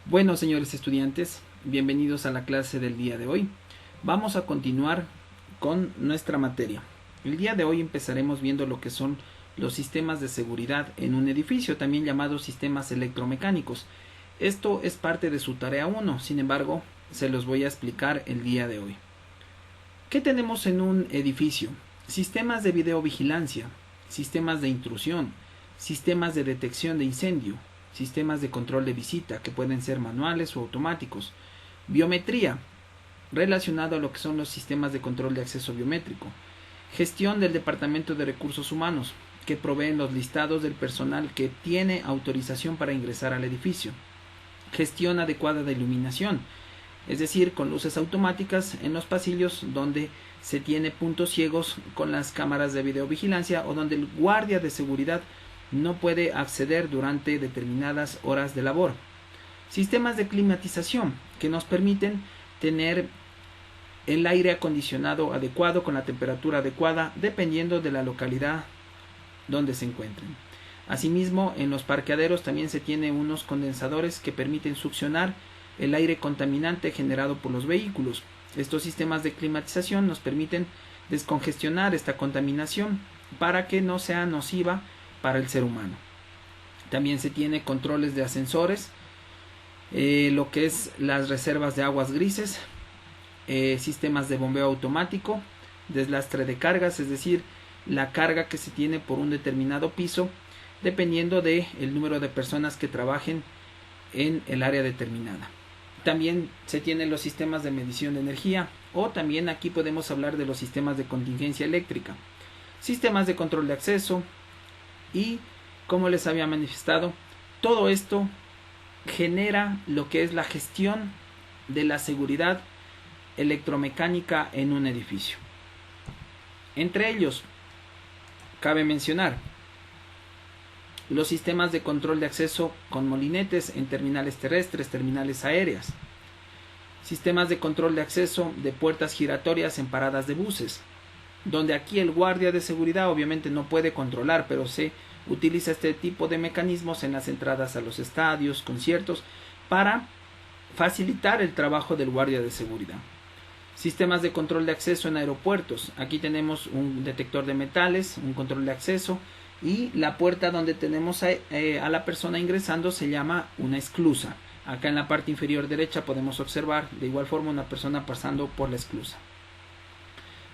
Bueno, señores estudiantes, bienvenidos a la clase del día de hoy. Vamos a continuar con nuestra materia. El día de hoy empezaremos viendo lo que son los sistemas de seguridad en un edificio, también llamados sistemas electromecánicos. Esto es parte de su tarea 1, sin embargo, se los voy a explicar el día de hoy. ¿Qué tenemos en un edificio? Sistemas de videovigilancia, sistemas de intrusión, sistemas de detección de incendio, sistemas de control de visita, que pueden ser manuales o automáticos, biometría, relacionado a lo que son los sistemas de control de acceso biométrico, gestión del Departamento de Recursos Humanos, que proveen los listados del personal que tiene autorización para ingresar al edificio, gestión adecuada de iluminación, es decir, con luces automáticas en los pasillos donde se tiene puntos ciegos con las cámaras de videovigilancia o donde el guardia de seguridad no puede acceder durante determinadas horas de labor. Sistemas de climatización que nos permiten tener el aire acondicionado adecuado con la temperatura adecuada dependiendo de la localidad donde se encuentren. Asimismo, en los parqueaderos también se tiene unos condensadores que permiten succionar el aire contaminante generado por los vehículos. Estos sistemas de climatización nos permiten descongestionar esta contaminación para que no sea nociva para el ser humano. También se tiene controles de ascensores, lo que es las reservas de aguas grises, sistemas de bombeo automático, deslastre de cargas, es decir, la carga que se tiene por un determinado piso, dependiendo del número de personas que trabajen en el área determinada. También se tienen los sistemas de medición de energía, o también aquí podemos hablar de los sistemas de contingencia eléctrica, sistemas de control de acceso, y como les había manifestado, todo esto genera lo que es la gestión de la seguridad electromecánica en un edificio. Entre ellos, cabe mencionar los sistemas de control de acceso con molinetes en terminales terrestres, terminales aéreas, sistemas de control de acceso de puertas giratorias en paradas de buses, donde aquí el guardia de seguridad obviamente no puede controlar, pero se utiliza este tipo de mecanismos en las entradas a los estadios, conciertos, para facilitar el trabajo del guardia de seguridad. Sistemas de control de acceso en aeropuertos. Aquí tenemos un detector de metales, un control de acceso, y la puerta donde tenemos a la persona ingresando se llama una esclusa. Acá en la parte inferior derecha podemos observar de igual forma una persona pasando por la esclusa.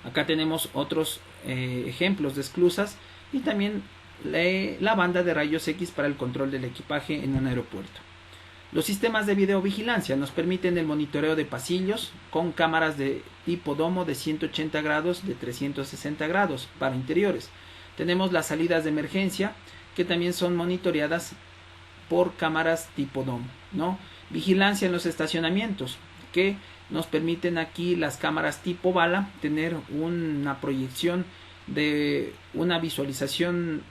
Acá tenemos otros ejemplos de esclusas y también la banda de rayos X para el control del equipaje en un aeropuerto. Los sistemas de videovigilancia nos permiten el monitoreo de pasillos con cámaras de tipo domo de 180 grados, de 360 grados para interiores. Tenemos las salidas de emergencia que también son monitoreadas por cámaras tipo domo, ¿no? Vigilancia en los estacionamientos que nos permiten aquí las cámaras tipo bala tener una proyección de una visualización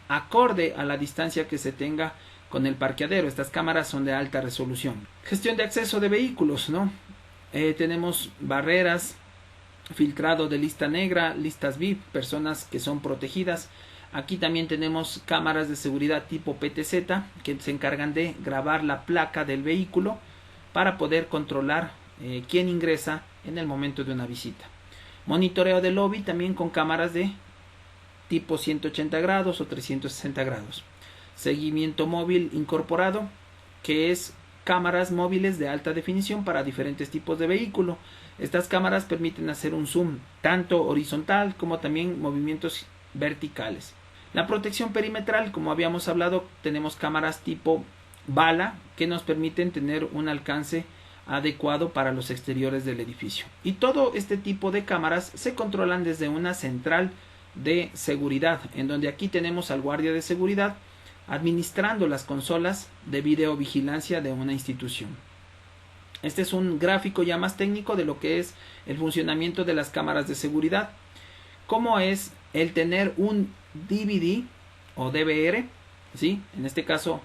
acorde a la distancia que se tenga con el parqueadero. Estas cámaras son de alta resolución. Gestión de acceso de vehículos, ¿no? Tenemos barreras, filtrado de lista negra, listas VIP, personas que son protegidas. Aquí también tenemos cámaras de seguridad tipo PTZ que se encargan de grabar la placa del vehículo para poder controlar quién ingresa en el momento de una visita. Monitoreo de lobby también con cámaras de tipo 180 grados o 360 grados. Seguimiento móvil incorporado, que es cámaras móviles de alta definición para diferentes tipos de vehículo. Estas cámaras permiten hacer un zoom tanto horizontal como también movimientos verticales. La protección perimetral, como habíamos hablado, tenemos cámaras tipo bala que nos permiten tener un alcance adecuado para los exteriores del edificio. Y todo este tipo de cámaras se controlan desde una central de seguridad, en donde aquí tenemos al guardia de seguridad administrando las consolas de videovigilancia de una institución. Este es un gráfico ya más técnico de lo que es el funcionamiento de las cámaras de seguridad, como es el tener un DVD o DVR, ¿sí? En este caso,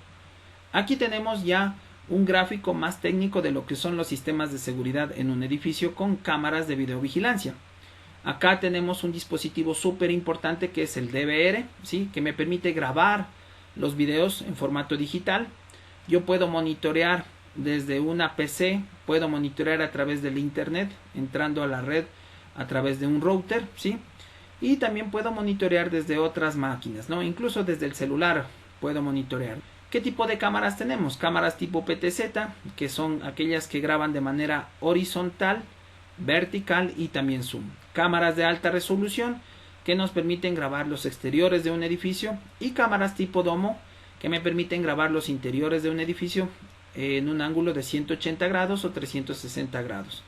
aquí tenemos ya un gráfico más técnico de lo que son los sistemas de seguridad en un edificio con cámaras de videovigilancia. Acá tenemos un dispositivo súper importante que es el DVR, ¿sí? Que me permite grabar los videos en formato digital. Yo puedo monitorear desde una PC, puedo monitorear a través del internet, entrando a la red a través de un router, ¿sí? Y también puedo monitorear desde otras máquinas, ¿no? Incluso desde el celular puedo monitorear. ¿Qué tipo de cámaras tenemos? Cámaras tipo PTZ, que son aquellas que graban de manera horizontal, vertical y también zoom. Cámaras de alta resolución, que nos permiten grabar los exteriores de un edificio, y cámaras tipo domo, que me permiten grabar los interiores de un edificio en un ángulo de 180 grados o 360 grados.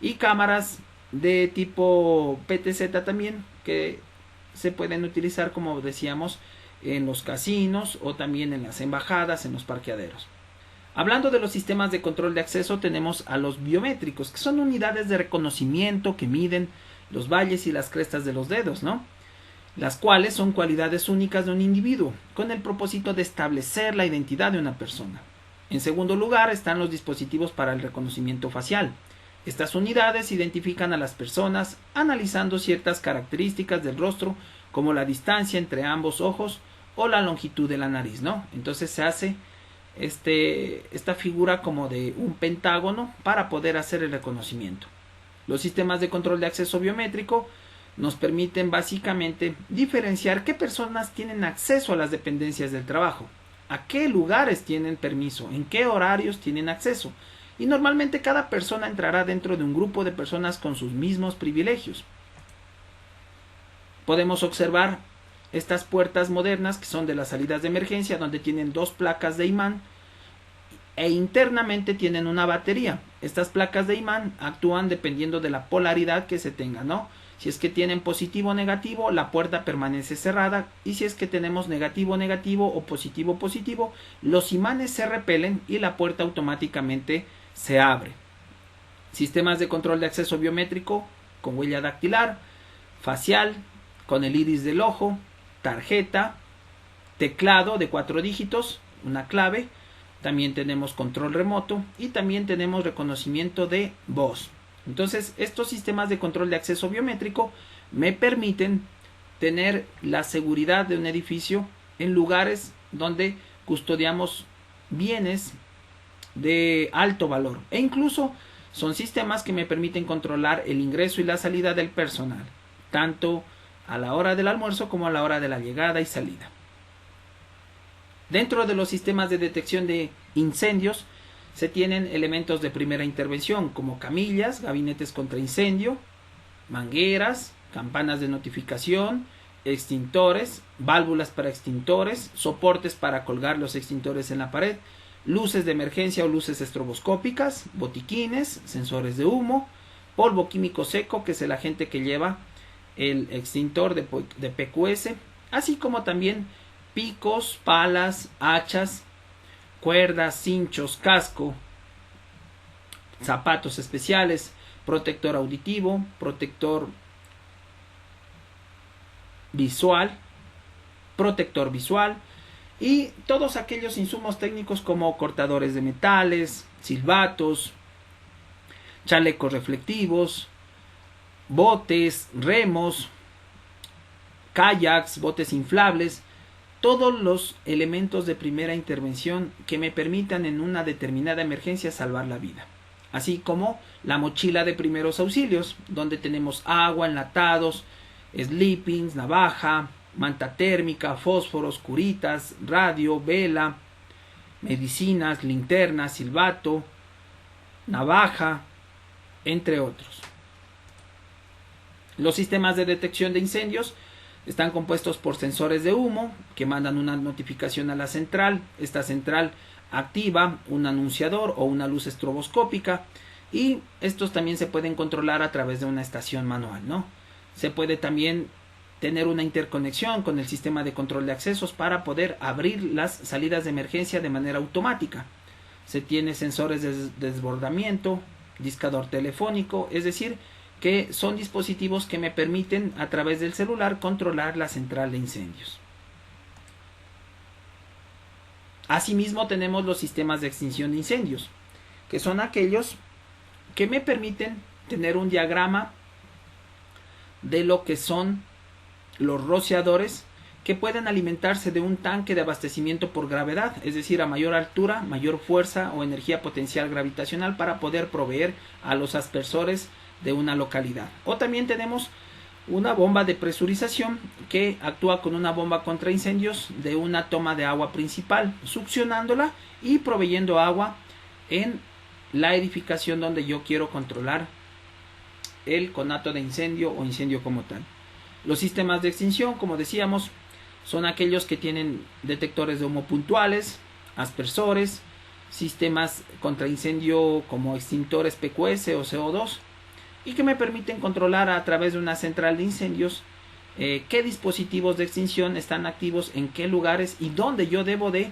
Y cámaras de tipo PTZ también, que se pueden utilizar, como decíamos, en los casinos o también en las embajadas, en los parqueaderos. Hablando de los sistemas de control de acceso, tenemos a los biométricos, que son unidades de reconocimiento que miden los valles y las crestas de los dedos, ¿no? Las cuales son cualidades únicas de un individuo, con el propósito de establecer la identidad de una persona. En segundo lugar están los dispositivos para el reconocimiento facial. Estas unidades identifican a las personas analizando ciertas características del rostro, como la distancia entre ambos ojos o la longitud de la nariz, ¿no? Entonces se hace esta figura como de un pentágono para poder hacer el reconocimiento. Los sistemas de control de acceso biométrico nos permiten básicamente diferenciar qué personas tienen acceso a las dependencias del trabajo, a qué lugares tienen permiso, en qué horarios tienen acceso, y normalmente cada persona entrará dentro de un grupo de personas con sus mismos privilegios. Podemos observar estas puertas modernas, que son de las salidas de emergencia, donde tienen dos placas de imán e internamente tienen una batería. Estas placas de imán actúan dependiendo de la polaridad que se tenga, ¿no? Si es que tienen positivo o negativo, la puerta permanece cerrada, y si es que tenemos negativo negativo o positivo positivo, los imanes se repelen y la puerta automáticamente se abre. Sistemas de control de acceso biométrico con huella dactilar, facial, con el iris del ojo, tarjeta, teclado de 4 dígitos, una clave. También tenemos control remoto y también tenemos reconocimiento de voz. Entonces, estos sistemas de control de acceso biométrico me permiten tener la seguridad de un edificio en lugares donde custodiamos bienes de alto valor, e incluso son sistemas que me permiten controlar el ingreso y la salida del personal, tanto a la hora del almuerzo como a la hora de la llegada y salida. Dentro de los sistemas de detección de incendios se tienen elementos de primera intervención como camillas, gabinetes contra incendio, mangueras, campanas de notificación, extintores, válvulas para extintores, soportes para colgar los extintores en la pared, luces de emergencia o luces estroboscópicas, botiquines, sensores de humo, polvo químico seco, que es el agente que lleva el extintor de PQS, así como también picos, palas, hachas, cuerdas, cinchos, casco, zapatos especiales, protector auditivo, protector visual, y todos aquellos insumos técnicos como cortadores de metales, silbatos, chalecos reflectivos, botes, remos, kayaks, botes inflables, todos los elementos de primera intervención que me permitan en una determinada emergencia salvar la vida. Así como la mochila de primeros auxilios, donde tenemos agua, enlatados, sleepings, navaja, manta térmica, fósforos, curitas, radio, vela, medicinas, linterna, silbato, navaja, entre otros. Los sistemas de detección de incendios están compuestos por sensores de humo que mandan una notificación a la central. Esta central activa un anunciador o una luz estroboscópica, y estos también se pueden controlar a través de una estación manual, ¿no? Se puede también tener una interconexión con el sistema de control de accesos para poder abrir las salidas de emergencia de manera automática. Se tiene sensores de desbordamiento, discador telefónico, es decir, que son dispositivos que me permiten a través del celular controlar la central de incendios. Asimismo tenemos los sistemas de extinción de incendios, que son aquellos que me permiten tener un diagrama de lo que son los rociadores que pueden alimentarse de un tanque de abastecimiento por gravedad, es decir, a mayor altura, mayor fuerza o energía potencial gravitacional para poder proveer a los aspersores de una localidad. O también tenemos una bomba de presurización que actúa con una bomba contra incendios de una toma de agua principal, succionándola y proveyendo agua en la edificación donde yo quiero controlar el conato de incendio o incendio como tal. Los sistemas de extinción, como decíamos, son aquellos que tienen detectores de humo puntuales, aspersores, sistemas contra incendio como extintores PQS o CO2 y que me permiten controlar a través de una central de incendios qué dispositivos de extinción están activos en qué lugares y dónde yo debo de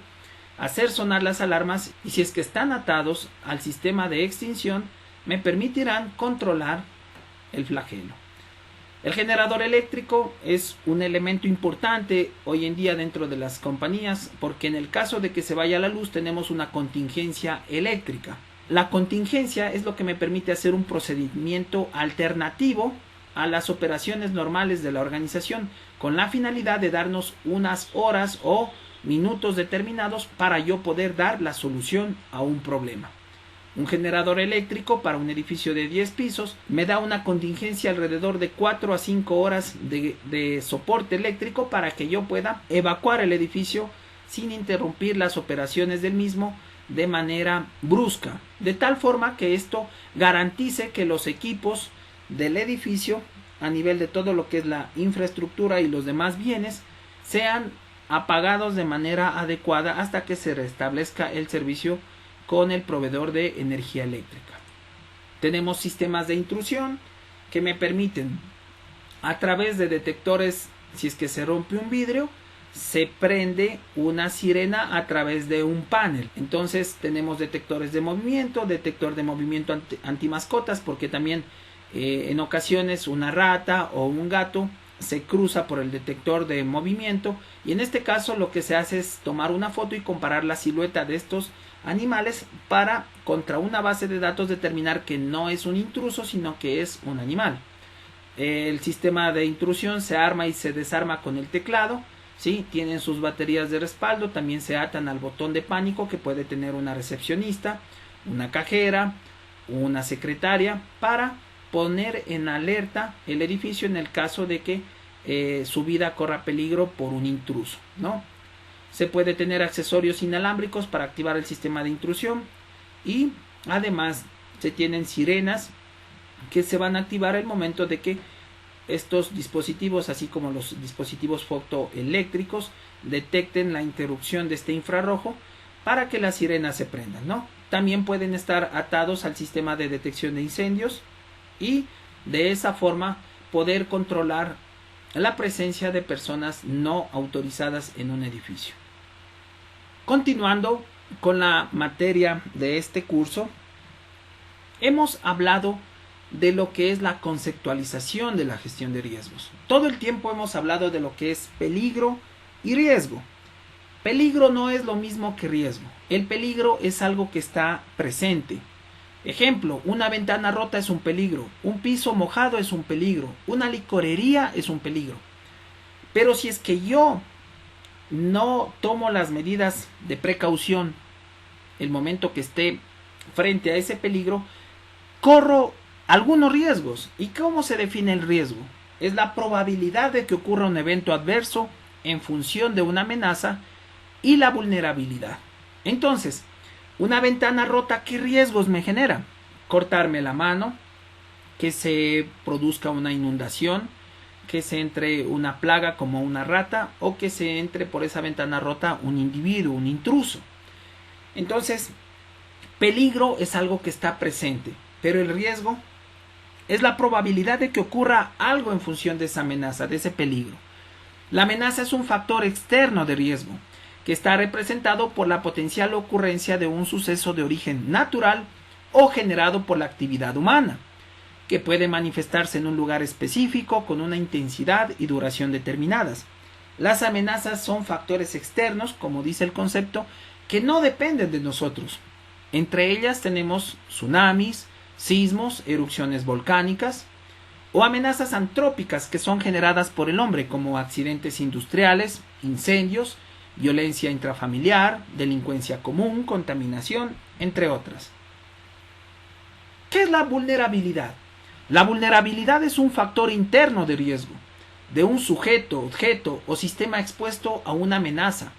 hacer sonar las alarmas, y si es que están atados al sistema de extinción me permitirán controlar el flagelo. El generador eléctrico es un elemento importante hoy en día dentro de las compañías porque en el caso de que se vaya la luz tenemos una contingencia eléctrica. La contingencia es lo que me permite hacer un procedimiento alternativo a las operaciones normales de la organización con la finalidad de darnos unas horas o minutos determinados para yo poder dar la solución a un problema. Un generador eléctrico para un edificio de 10 pisos me da una contingencia alrededor de 4 a 5 horas de soporte eléctrico para que yo pueda evacuar el edificio sin interrumpir las operaciones del mismo de manera brusca, de tal forma que esto garantice que los equipos del edificio a nivel de todo lo que es la infraestructura y los demás bienes sean apagados de manera adecuada hasta que se restablezca el servicio con el proveedor de energía eléctrica. Tenemos sistemas de intrusión que me permiten a través de detectores, si es que se rompe un vidrio, se prende una sirena a través de un panel. Entonces tenemos detectores de movimiento, detector de movimiento antimascotas, porque también en ocasiones una rata o un gato se cruza por el detector de movimiento, y en este caso lo que se hace es tomar una foto y comparar la silueta de estos animales para contra una base de datos determinar que no es un intruso sino que es un animal. El sistema de intrusión se arma y se desarma con el teclado, ¿sí? Tienen sus baterías de respaldo, también se atan al botón de pánico que puede tener una recepcionista, una cajera, una secretaria para poner en alerta el edificio en el caso de que su vida corra peligro por un intruso, ¿no? Se puede tener accesorios inalámbricos para activar el sistema de intrusión y además se tienen sirenas que se van a activar el momento de que estos dispositivos, así como los dispositivos fotoeléctricos, detecten la interrupción de este infrarrojo para que las sirenas se prendan, ¿no? También pueden estar atados al sistema de detección de incendios y de esa forma poder controlar la presencia de personas no autorizadas en un edificio. Continuando con la materia de este curso, hemos hablado de lo que es la conceptualización de la gestión de riesgos. Todo el tiempo hemos hablado de lo que es peligro y riesgo. Peligro no es lo mismo que riesgo. El peligro es algo que está presente. Ejemplo, una ventana rota es un peligro, un piso mojado es un peligro, una licorería es un peligro. Pero si es que yo no tomo las medidas de precaución el momento que esté frente a ese peligro, corro algunos riesgos. ¿Y cómo se define el riesgo? Es la probabilidad de que ocurra un evento adverso en función de una amenaza y la vulnerabilidad. Entonces, una ventana rota, ¿qué riesgos me genera? Cortarme la mano, que se produzca una inundación, que se entre una plaga como una rata o que se entre por esa ventana rota un individuo, un intruso. Entonces, peligro es algo que está presente, pero el riesgo es la probabilidad de que ocurra algo en función de esa amenaza, de ese peligro. La amenaza es un factor externo de riesgo que está representado por la potencial ocurrencia de un suceso de origen natural o generado por la actividad humana, que puede manifestarse en un lugar específico con una intensidad y duración determinadas. Las amenazas son factores externos, como dice el concepto, que no dependen de nosotros. Entre ellas tenemos tsunamis, sismos, erupciones volcánicas, o amenazas antrópicas que son generadas por el hombre, como accidentes industriales, incendios, violencia intrafamiliar, delincuencia común, contaminación, entre otras. ¿Qué es la vulnerabilidad? La vulnerabilidad es un factor interno de riesgo de un sujeto, objeto o sistema expuesto a una amenaza.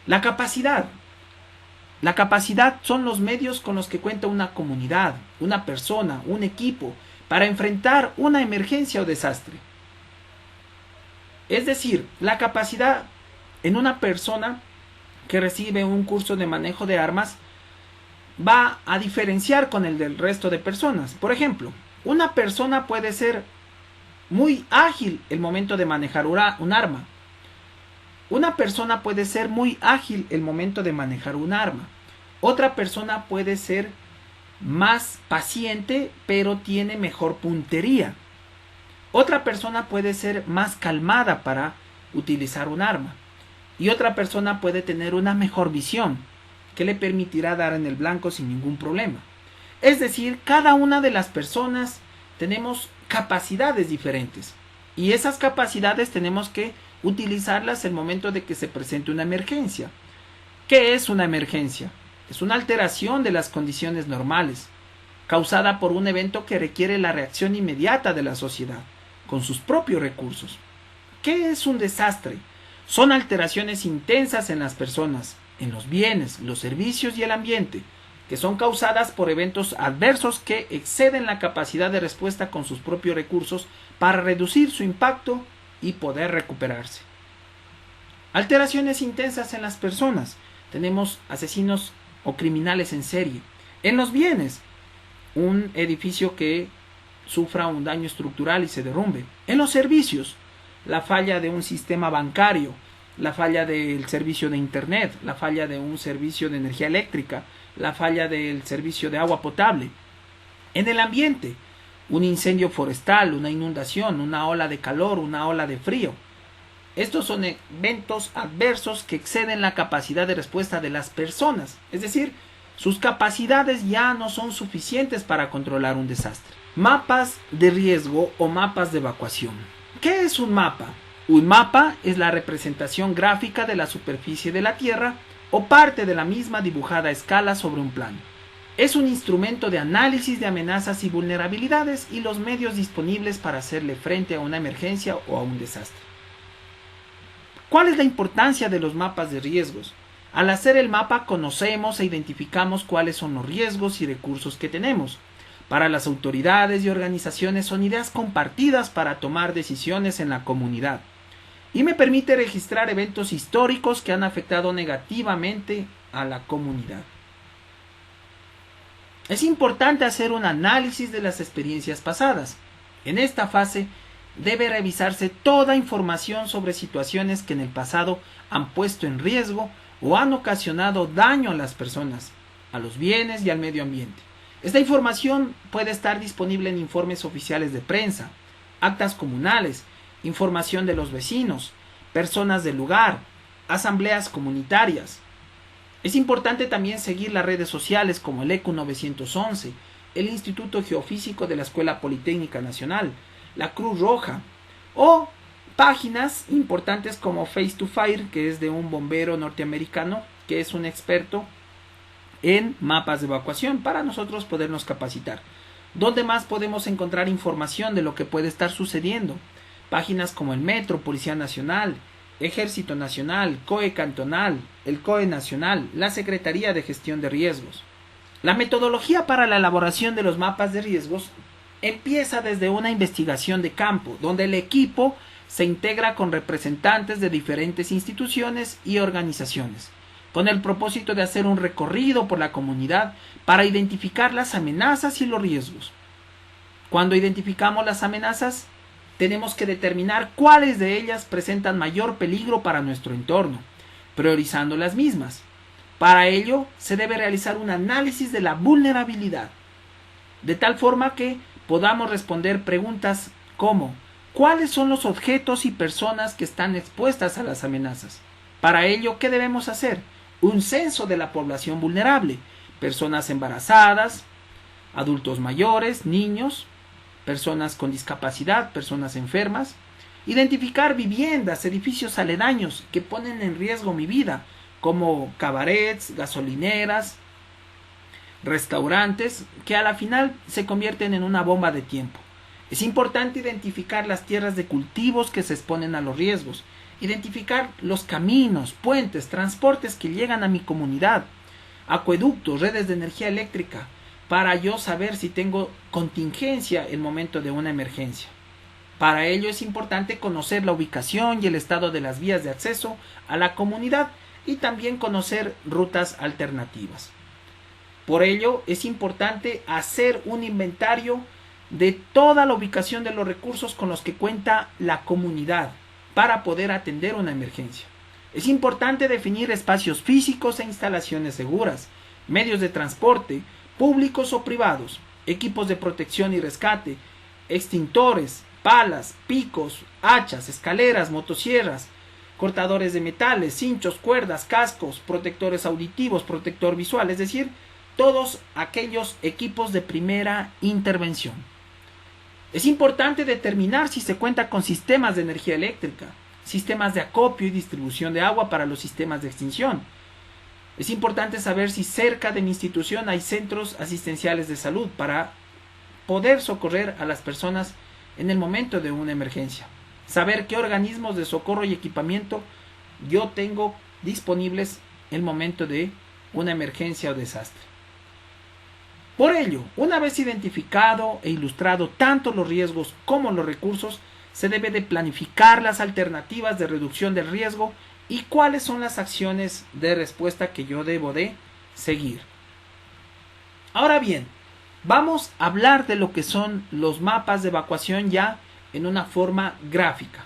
La capacidad son los medios con los que cuenta una comunidad, una persona, un equipo, para enfrentar una emergencia o desastre. Es decir, la capacidad en una persona que recibe un curso de manejo de armas va a diferenciar con el del resto de personas. Por ejemplo, una persona puede ser muy ágil el momento de manejar un arma. Una persona puede ser muy ágil el momento de manejar un arma. Otra persona puede ser más paciente, pero tiene mejor puntería. Otra persona puede ser más calmada para utilizar un arma. Y otra persona puede tener una mejor visión, que le permitirá dar en el blanco sin ningún problema. Es decir, cada una de las personas tenemos capacidades diferentes. Y esas capacidades tenemos que utilizarlas en el momento de que se presente una emergencia. ¿Qué es una emergencia? Es una alteración de las condiciones normales, causada por un evento que requiere la reacción inmediata de la sociedad, con sus propios recursos. ¿Qué es un desastre? Son alteraciones intensas en las personas, en los bienes, los servicios y el ambiente, que son causadas por eventos adversos que exceden la capacidad de respuesta con sus propios recursos para reducir su impacto y poder recuperarse. Alteraciones intensas en las personas. Tenemos asesinos o criminales en serie. En los bienes, un edificio que sufra un daño estructural y se derrumbe. En los servicios, la falla de un sistema bancario, la falla del servicio de internet, la falla de un servicio de energía eléctrica, la falla del servicio de agua potable. En el ambiente, un incendio forestal, una inundación, una ola de calor, una ola de frío. Estos son eventos adversos que exceden la capacidad de respuesta de las personas, es decir, sus capacidades ya no son suficientes para controlar un desastre. Mapas de riesgo o mapas de evacuación. ¿Qué es un mapa? Un mapa es la representación gráfica de la superficie de la Tierra o parte de la misma dibujada a escala sobre un plano. Es un instrumento de análisis de amenazas y vulnerabilidades y los medios disponibles para hacerle frente a una emergencia o a un desastre. ¿Cuál es la importancia de los mapas de riesgos? Al hacer el mapa conocemos e identificamos cuáles son los riesgos y recursos que tenemos. Para las autoridades y organizaciones son ideas compartidas para tomar decisiones en la comunidad. Y me permite registrar eventos históricos que han afectado negativamente a la comunidad. Es importante hacer un análisis de las experiencias pasadas. En esta fase debe revisarse toda información sobre situaciones que en el pasado han puesto en riesgo o han ocasionado daño a las personas, a los bienes y al medio ambiente. Esta información puede estar disponible en informes oficiales de prensa, actas comunales, información de los vecinos, personas del lugar, asambleas comunitarias. Es importante también seguir las redes sociales como el ECU 911, el Instituto Geofísico de la Escuela Politécnica Nacional, la Cruz Roja, o páginas importantes como Face to Fire, que es de un bombero norteamericano, que es un experto en mapas de evacuación para nosotros podernos capacitar. ¿Dónde más podemos encontrar información de lo que puede estar sucediendo? Páginas como el Metro, Policía Nacional, Ejército Nacional, COE Cantonal, el COE Nacional, la Secretaría de Gestión de Riesgos. La metodología para la elaboración de los mapas de riesgos empieza desde una investigación de campo, donde el equipo se integra con representantes de diferentes instituciones y organizaciones, con el propósito de hacer un recorrido por la comunidad para identificar las amenazas y los riesgos. Cuando identificamos las amenazas, tenemos que determinar cuáles de ellas presentan mayor peligro para nuestro entorno, priorizando las mismas. Para ello, se debe realizar un análisis de la vulnerabilidad, de tal forma que podamos responder preguntas como ¿cuáles son los objetos y personas que están expuestas a las amenazas? Para ello, ¿qué debemos hacer? Un censo de la población vulnerable, personas embarazadas, adultos mayores, niños, personas con discapacidad, personas enfermas. Identificar viviendas, edificios aledaños que ponen en riesgo mi vida, como cabarets, gasolineras, restaurantes, que a la final se convierten en una bomba de tiempo. Es importante identificar las tierras de cultivos que se exponen a los riesgos, identificar los caminos, puentes, transportes que llegan a mi comunidad, acueductos, redes de energía eléctrica, para yo saber si tengo contingencia en momento de una emergencia. Para ello es importante conocer la ubicación y el estado de las vías de acceso a la comunidad y también conocer rutas alternativas. Por ello es importante hacer un inventario de toda la ubicación de los recursos con los que cuenta la comunidad para poder atender una emergencia. Es importante definir espacios físicos e instalaciones seguras, medios de transporte, públicos o privados, equipos de protección y rescate, extintores, palas, picos, hachas, escaleras, motosierras, cortadores de metales, cinchos, cuerdas, cascos, protectores auditivos, protector visual, es decir, todos aquellos equipos de primera intervención. Es importante determinar si se cuenta con sistemas de energía eléctrica, sistemas de acopio y distribución de agua para los sistemas de extinción. Es importante saber si cerca de mi institución hay centros asistenciales de salud para poder socorrer a las personas en el momento de una emergencia. Saber qué organismos de socorro y equipamiento yo tengo disponibles en el momento de una emergencia o desastre. Por ello, una vez identificado e ilustrado tanto los riesgos como los recursos, se debe de planificar las alternativas de reducción del riesgo y cuáles son las acciones de respuesta que yo debo de seguir. Ahora bien, vamos a hablar de lo que son los mapas de evacuación ya en una forma gráfica.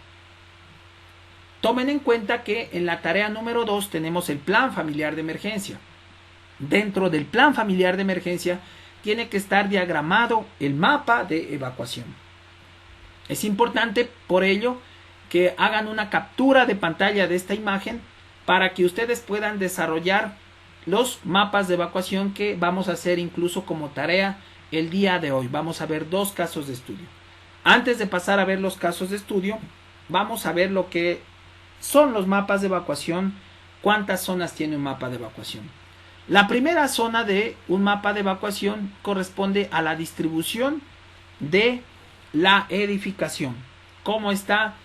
Tomen en cuenta que en la tarea número 2 tenemos el plan familiar de emergencia. Dentro del plan familiar de emergencia tiene que estar diagramado el mapa de evacuación. Es importante por ello que hagan una captura de pantalla de esta imagen para que ustedes puedan desarrollar los mapas de evacuación que vamos a hacer incluso como tarea el día de hoy. Vamos a ver 2 casos de estudio. Antes de pasar a ver los casos de estudio, vamos a ver lo que son los mapas de evacuación, cuántas zonas tiene un mapa de evacuación. La primera zona de un mapa de evacuación corresponde a la distribución de la edificación. Cómo está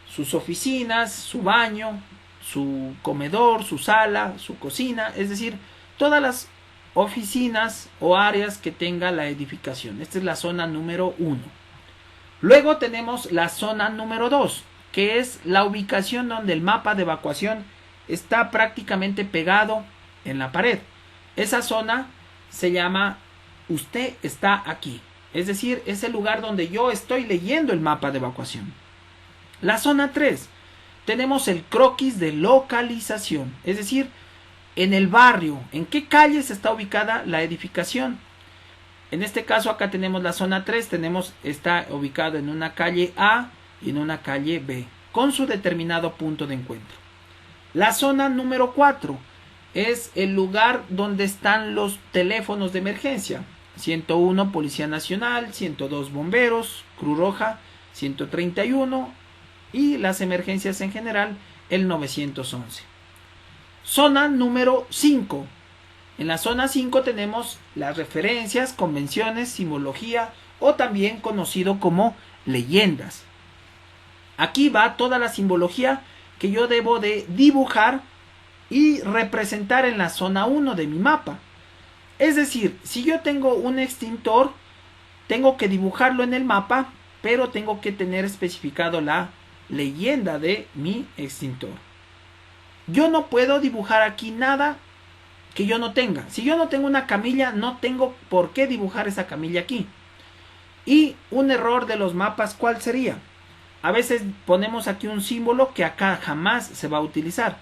sus oficinas, su baño, su comedor, su sala, su cocina, es decir, todas las oficinas o áreas que tenga la edificación. Esta es la zona número 1. Luego tenemos la zona número 2, que es la ubicación donde el mapa de evacuación está prácticamente pegado en la pared. Esa zona se llama usted está aquí, es decir, es el lugar donde yo estoy leyendo el mapa de evacuación. La zona 3, tenemos el croquis de localización, es decir, en el barrio, en qué calles está ubicada la edificación. En este caso acá tenemos la zona 3, está ubicado en una calle A y en una calle B, con su determinado punto de encuentro. La zona número 4 es el lugar donde están los teléfonos de emergencia. 101 Policía Nacional, 102 Bomberos, Cruz Roja, 131 y las emergencias en general, el 911. Zona número 5. En la zona 5 tenemos las referencias, convenciones, simbología o también conocido como leyendas. Aquí va toda la simbología que yo debo de dibujar y representar en la zona 1 de mi mapa. Es decir, si yo tengo un extintor, tengo que dibujarlo en el mapa, pero tengo que tener especificado la leyenda de mi extintor. Yo no puedo dibujar aquí nada que yo no tenga. Si yo no tengo una camilla, no tengo por qué dibujar esa camilla aquí. Y un error de los mapas, ¿cuál sería? A veces ponemos aquí un símbolo que acá jamás se va a utilizar.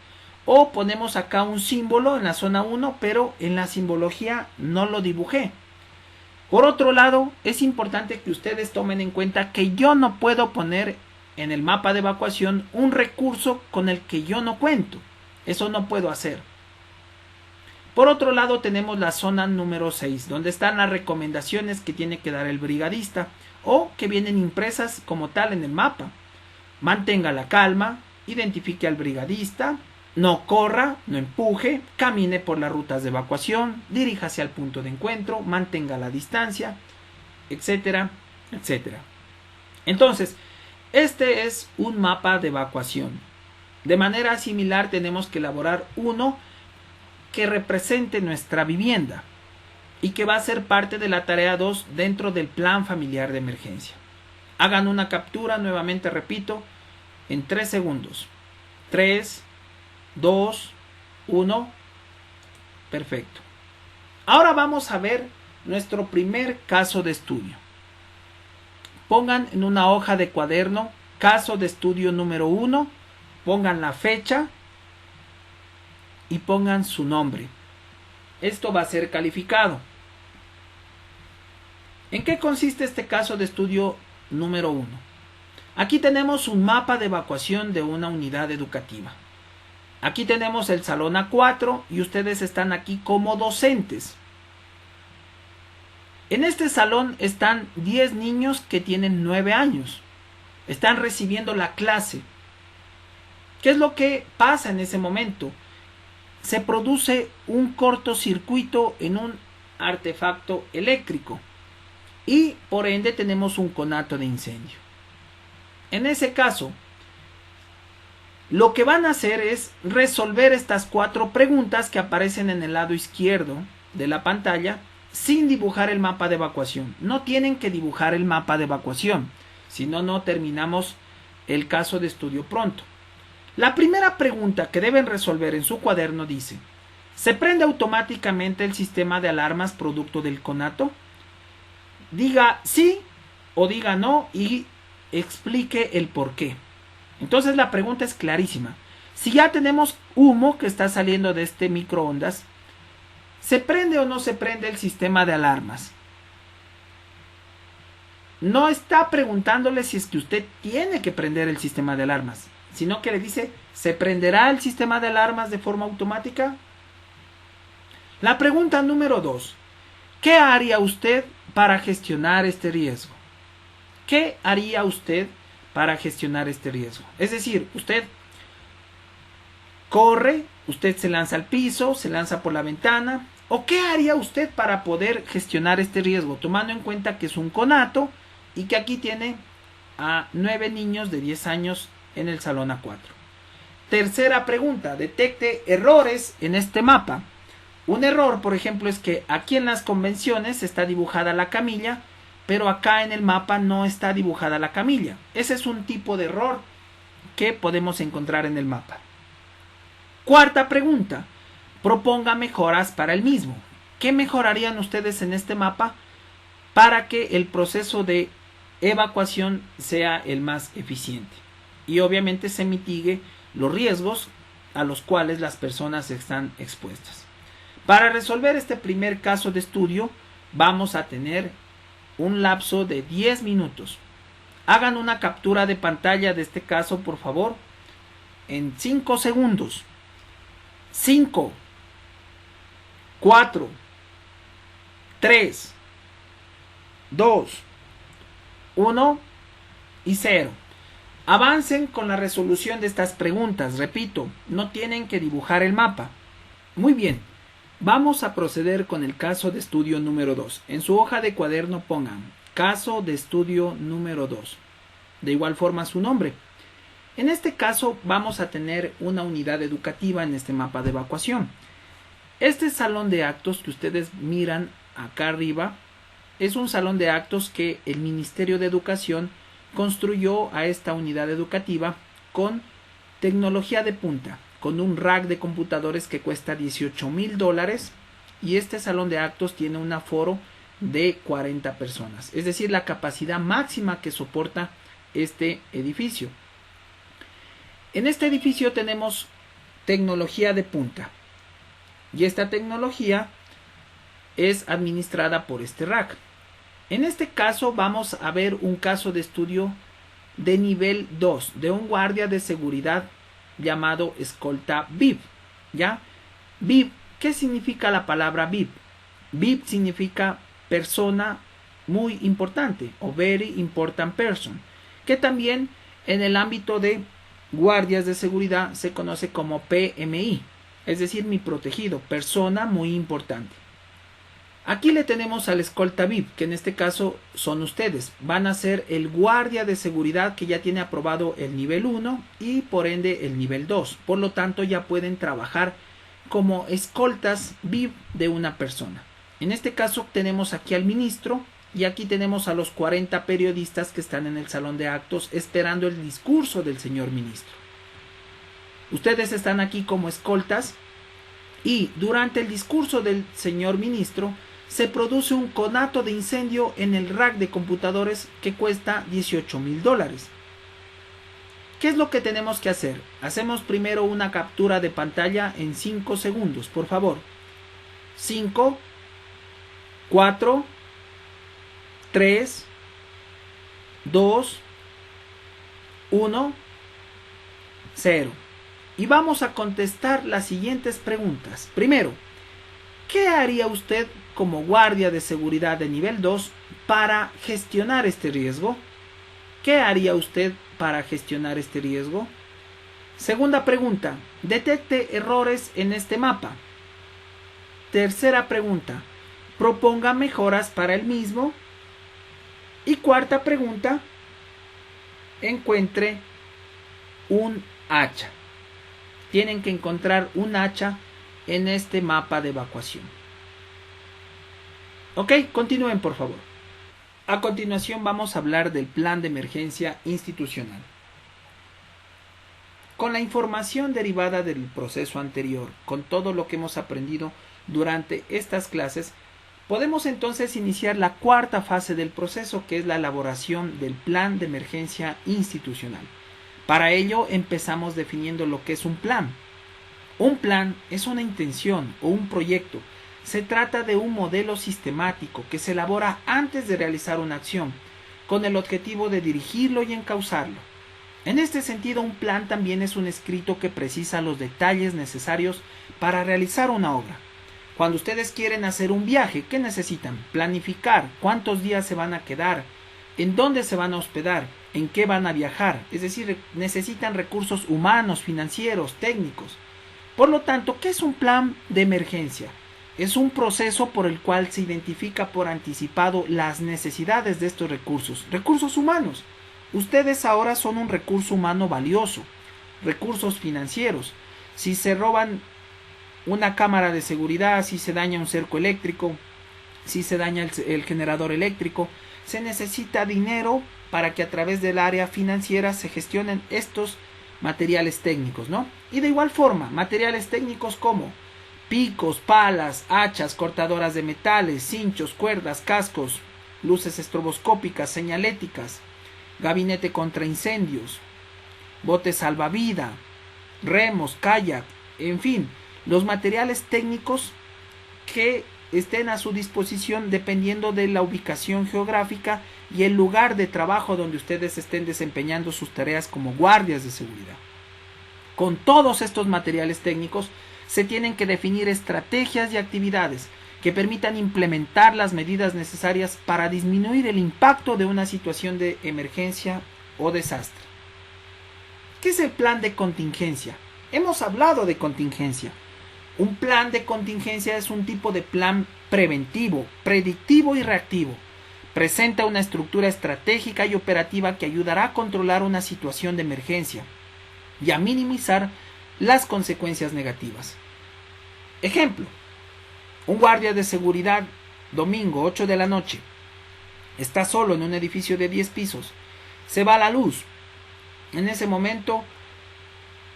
O ponemos acá un símbolo en la zona 1, pero en la simbología no lo dibujé. Por otro lado, es importante que ustedes tomen en cuenta que yo no puedo poner en el mapa de evacuación un recurso con el que yo no cuento. Eso no puedo hacer. Por otro lado tenemos la zona número 6, donde están las recomendaciones que tiene que dar el brigadista o que vienen impresas como tal en el mapa. Mantenga la calma, identifique al brigadista, no corra, no empuje, camine por las rutas de evacuación, diríjase al punto de encuentro, mantenga la distancia, etcétera, etcétera. Entonces, este es un mapa de evacuación. De manera similar tenemos que elaborar uno que represente nuestra vivienda y que va a ser parte de la tarea 2 dentro del plan familiar de emergencia. Hagan una captura, nuevamente repito, en 3 segundos. 3, 2, 1. Perfecto. Ahora vamos a ver nuestro primer caso de estudio. Pongan en una hoja de cuaderno caso de estudio número 1, pongan la fecha y pongan su nombre. Esto va a ser calificado. ¿En qué consiste este caso de estudio número 1? Aquí tenemos un mapa de evacuación de una unidad educativa. Aquí tenemos el salón A4 y ustedes están aquí como docentes. En este salón están 10 niños que tienen 9 años. Están recibiendo la clase. ¿Qué es lo que pasa en ese momento? Se produce un cortocircuito en un artefacto eléctrico y por ende tenemos un conato de incendio. En ese caso, lo que van a hacer es resolver estas 4 preguntas que aparecen en el lado izquierdo de la pantalla sin dibujar el mapa de evacuación. No tienen que dibujar el mapa de evacuación, si no, no terminamos el caso de estudio pronto. La primera pregunta que deben resolver en su cuaderno dice: ¿se prende automáticamente el sistema de alarmas producto del conato? Diga sí o diga no y explique el por qué. Entonces la pregunta es clarísima. Si ya tenemos humo que está saliendo de este microondas, ¿se prende o no se prende el sistema de alarmas? No está preguntándole si es que usted tiene que prender el sistema de alarmas, sino que le dice: ¿se prenderá el sistema de alarmas de forma automática? La pregunta número 2. ¿Qué haría usted para gestionar este riesgo? ¿Qué haría usted para gestionar este riesgo? Es decir, usted corre, usted se lanza al piso, se lanza por la ventana. ¿O qué haría usted para poder gestionar este riesgo? Tomando en cuenta que es un conato y que aquí tiene a 9 niños de 10 años en el salón A4. Tercera pregunta, detecte errores en este mapa. Un error, por ejemplo, es que aquí en las convenciones está dibujada la camilla, pero acá en el mapa no está dibujada la camilla. Ese es un tipo de error que podemos encontrar en el mapa. Cuarta pregunta, proponga mejoras para el mismo. ¿Qué mejorarían ustedes en este mapa para que el proceso de evacuación sea el más eficiente? Y obviamente se mitigue los riesgos a los cuales las personas están expuestas. Para resolver este primer caso de estudio vamos a tener un lapso de 10 minutos. Hagan una captura de pantalla de este caso, por favor, en 5 segundos. 5, 4, 3, 2, 1 y 0. Avancen con la resolución de estas preguntas. Repito, no tienen que dibujar el mapa. Muy bien, vamos a proceder con el caso de estudio número 2. En su hoja de cuaderno pongan caso de estudio número 2. De igual forma su nombre. En este caso vamos a tener una unidad educativa en este mapa de evacuación. Este salón de actos que ustedes miran acá arriba es un salón de actos que el Ministerio de Educación construyó a esta unidad educativa con tecnología de punta, con un rack de computadores que cuesta $18,000 y este salón de actos tiene un aforo de 40 personas, es decir, la capacidad máxima que soporta este edificio. En este edificio tenemos tecnología de punta y esta tecnología es administrada por este rack. En este caso vamos a ver un caso de estudio de nivel 2 de un guardia de seguridad llamado escolta VIP. ¿Ya? VIP ¿Qué significa la palabra VIP? VIP significa persona muy importante o very important person, que también en el ámbito de guardias de seguridad se conoce como PMI, es decir, mi protegido, persona muy importante. Aquí le tenemos al escolta VIP, que en este caso son ustedes. Van a ser el guardia de seguridad que ya tiene aprobado el nivel 1 y por ende el nivel 2. Por lo tanto, ya pueden trabajar como escoltas VIP de una persona. En este caso tenemos aquí al ministro y aquí tenemos a los 40 periodistas que están en el salón de actos esperando el discurso del señor ministro. Ustedes están aquí como escoltas y durante el discurso del señor ministro se produce un conato de incendio en el rack de computadores que cuesta $18,000. ¿Qué es lo que tenemos que hacer? Hacemos primero una captura de pantalla en 5 segundos, por favor. 5, 4, 3, 2, 1, 0. Y vamos a contestar las siguientes preguntas. Primero, ¿qué haría usted como guardia de seguridad de nivel 2 para gestionar este riesgo? ¿Qué haría usted para gestionar este riesgo? Segunda pregunta, detecte errores en este mapa. Tercera pregunta, proponga mejoras para el mismo. Y cuarta pregunta, encuentre un hacha. Tienen que encontrar un hacha en este mapa de evacuación. Ok, continúen por favor. A continuación vamos a hablar del plan de emergencia institucional. Con la información derivada del proceso anterior, con todo lo que hemos aprendido durante estas clases, podemos entonces iniciar la cuarta fase del proceso, que es la elaboración del plan de emergencia institucional. Para ello empezamos definiendo lo que es un plan. Un plan es una intención o un proyecto. Se trata de un modelo sistemático que se elabora antes de realizar una acción, con el objetivo de dirigirlo y encauzarlo. En este sentido, un plan también es un escrito que precisa los detalles necesarios para realizar una obra. Cuando ustedes quieren hacer un viaje, ¿qué necesitan? Planificar cuántos días se van a quedar, en dónde se van a hospedar, en qué van a viajar. Es decir, necesitan recursos humanos, financieros, técnicos. Por lo tanto, ¿qué es un plan de emergencia? Es un proceso por el cual se identifica por anticipado las necesidades de estos recursos. Recursos humanos. Ustedes ahora son un recurso humano valioso. Recursos financieros. Si se roban una cámara de seguridad, si se daña un cerco eléctrico, si se daña el generador eléctrico, se necesita dinero para que a través del área financiera se gestionen estos materiales técnicos, ¿no? Y de igual forma, materiales técnicos como picos, palas, hachas, cortadoras de metales, cinchos, cuerdas, cascos, luces estroboscópicas, señaléticas, gabinete contra incendios, bote salvavidas, remos, kayak, en fin, los materiales técnicos que estén a su disposición dependiendo de la ubicación geográfica y el lugar de trabajo donde ustedes estén desempeñando sus tareas como guardias de seguridad. Con todos estos materiales técnicos se tienen que definir estrategias y actividades que permitan implementar las medidas necesarias para disminuir el impacto de una situación de emergencia o desastre. ¿Qué es el plan de contingencia? Hemos hablado de contingencia. Un plan de contingencia es un tipo de plan preventivo, predictivo y reactivo. Presenta una estructura estratégica y operativa que ayudará a controlar una situación de emergencia y a minimizar las consecuencias negativas. Ejemplo, un guardia de seguridad, domingo 8 de la noche, está solo en un edificio de 10 pisos, se va la luz. En ese momento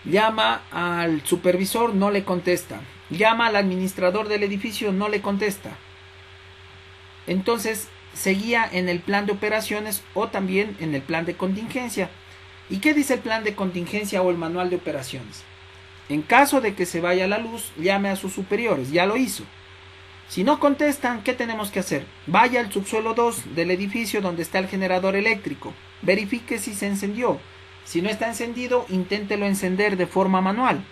llama al supervisor, no le contesta. Llama al administrador del edificio, no le contesta. Entonces seguía en el plan de operaciones o también en el plan de contingencia. ¿Y qué dice el plan de contingencia o el manual de operaciones? En caso de que se vaya la luz, llame a sus superiores, ya lo hizo. Si no contestan, ¿qué tenemos que hacer? Vaya al subsuelo 2 del edificio donde está el generador eléctrico. Verifique si se encendió. Si no está encendido, inténtelo encender de forma manual.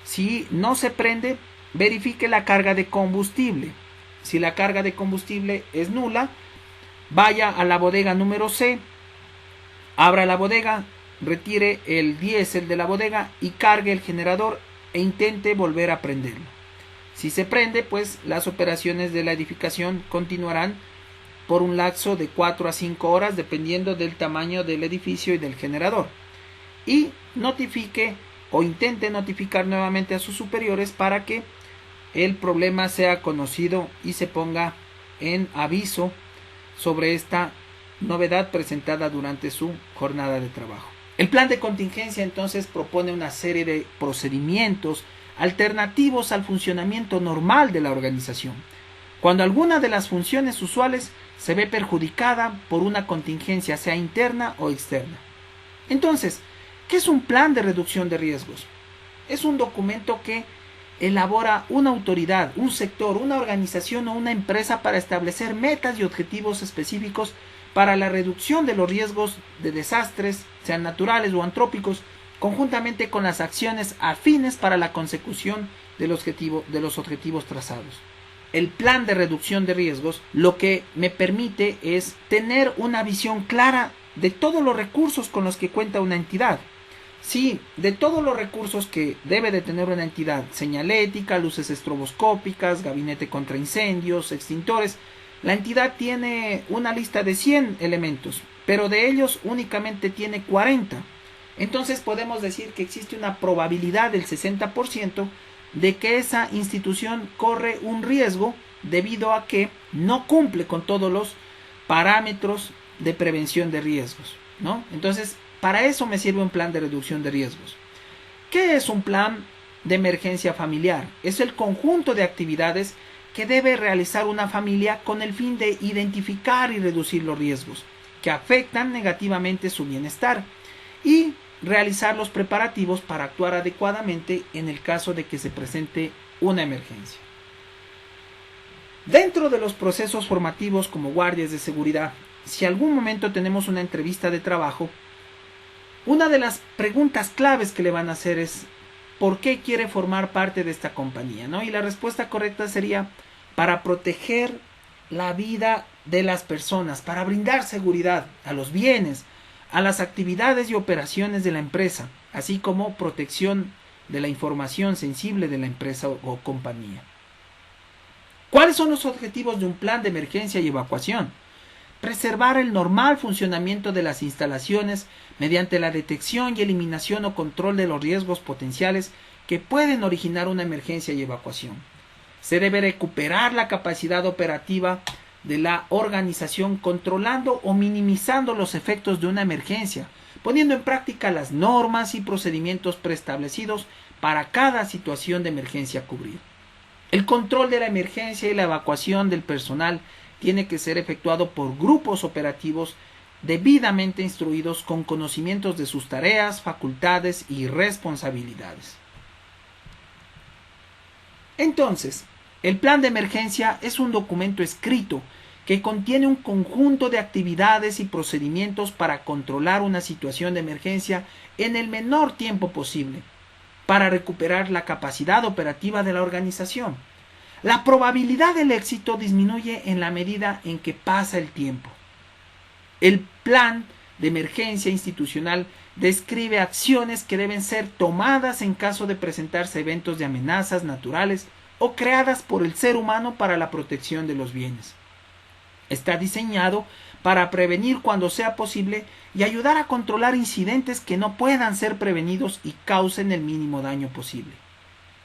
Si no se prende, verifique la carga de combustible. Si la carga de combustible es nula, vaya a la bodega número C, abra la bodega, retire el diésel de la bodega y cargue el generador e intente volver a prenderlo. Si se prende, pues las operaciones de la edificación continuarán por un lapso de 4 a 5 horas dependiendo del tamaño del edificio y del generador. Y notifique o intente notificar nuevamente a sus superiores para que el problema sea conocido y se ponga en aviso sobre esta novedad presentada durante su jornada de trabajo. El plan de contingencia entonces propone una serie de procedimientos alternativos al funcionamiento normal de la organización, cuando alguna de las funciones usuales se ve perjudicada por una contingencia, sea interna o externa. Entonces, ¿qué es un plan de reducción de riesgos? Es un documento que elabora una autoridad, un sector, una organización o una empresa para establecer metas y objetivos específicos para la reducción de los riesgos de desastres, sean naturales o antrópicos, conjuntamente con las acciones afines para la consecución de los objetivos trazados. El plan de reducción de riesgos lo que me permite es tener una visión clara de todos los recursos con los que cuenta una entidad. Sí, de todos los recursos que debe de tener una entidad, señalética, luces estroboscópicas, gabinete contra incendios, extintores, la entidad tiene una lista de 100 elementos, pero de ellos únicamente tiene 40. Entonces podemos decir que existe una probabilidad del 60% de que esa institución corre un riesgo debido a que no cumple con todos los parámetros de prevención de riesgos, ¿no? Entonces, para eso me sirve un plan de reducción de riesgos. ¿Qué es un plan de emergencia familiar? Es el conjunto de actividades que debe realizar una familia con el fin de identificar y reducir los riesgos que afectan negativamente su bienestar y realizar los preparativos para actuar adecuadamente en el caso de que se presente una emergencia. Dentro de los procesos formativos como guardias de seguridad, si algún momento tenemos una entrevista de trabajo, una de las preguntas claves que le van a hacer es ¿por qué quiere formar parte de esta compañía? ¿No? Y la respuesta correcta sería para proteger la vida de las personas, para brindar seguridad a los bienes, a las actividades y operaciones de la empresa, así como protección de la información sensible de la empresa o compañía. ¿Cuáles son los objetivos de un plan de emergencia y evacuación? Preservar el normal funcionamiento de las instalaciones mediante la detección y eliminación o control de los riesgos potenciales que pueden originar una emergencia y evacuación. Se debe recuperar la capacidad operativa de la organización controlando o minimizando los efectos de una emergencia, poniendo en práctica las normas y procedimientos preestablecidos para cada situación de emergencia a cubrir. El control de la emergencia y la evacuación del personal tiene que ser efectuado por grupos operativos debidamente instruidos con conocimientos de sus tareas, facultades y responsabilidades. Entonces, el plan de emergencia es un documento escrito que contiene un conjunto de actividades y procedimientos para controlar una situación de emergencia en el menor tiempo posible, para recuperar la capacidad operativa de la organización. La probabilidad del éxito disminuye en la medida en que pasa el tiempo. El plan de emergencia institucional describe acciones que deben ser tomadas en caso de presentarse eventos de amenazas naturales o creadas por el ser humano para la protección de los bienes. Está diseñado para prevenir cuando sea posible y ayudar a controlar incidentes que no puedan ser prevenidos y causen el mínimo daño posible.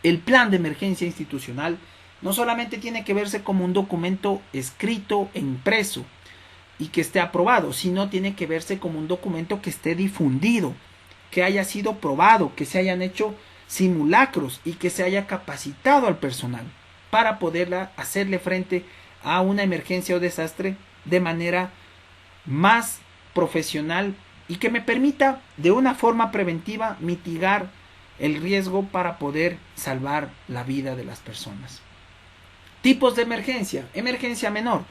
El plan de emergencia institucional no solamente tiene que verse como un documento escrito e impreso y que esté aprobado, sino tiene que verse como un documento que esté difundido, que haya sido probado, que se hayan hecho simulacros y que se haya capacitado al personal para poder hacerle frente a una emergencia o desastre de manera más profesional y que me permita de una forma preventiva mitigar el riesgo para poder salvar la vida de las personas. Tipos de emergencia. Emergencia menor.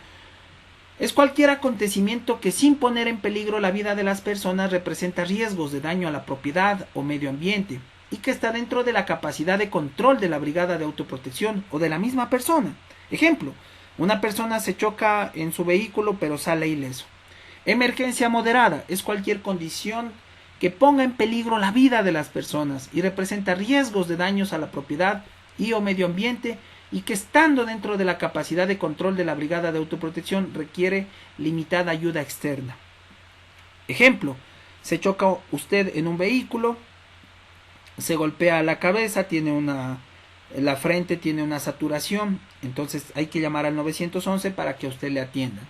Es cualquier acontecimiento que sin poner en peligro la vida de las personas representa riesgos de daño a la propiedad o medio ambiente. y que está dentro de la capacidad de control de la brigada de autoprotección o de la misma persona. Ejemplo, una persona se choca en su vehículo pero sale ileso. Emergencia moderada es cualquier condición que ponga en peligro la vida de las personas y representa riesgos de daños a la propiedad y o medio ambiente y que estando dentro de la capacidad de control de la brigada de autoprotección requiere limitada ayuda externa. Ejemplo, se choca usted en un vehículo, se golpea la cabeza, la frente tiene una saturación, entonces hay que llamar al 911 para que a usted le atiendan.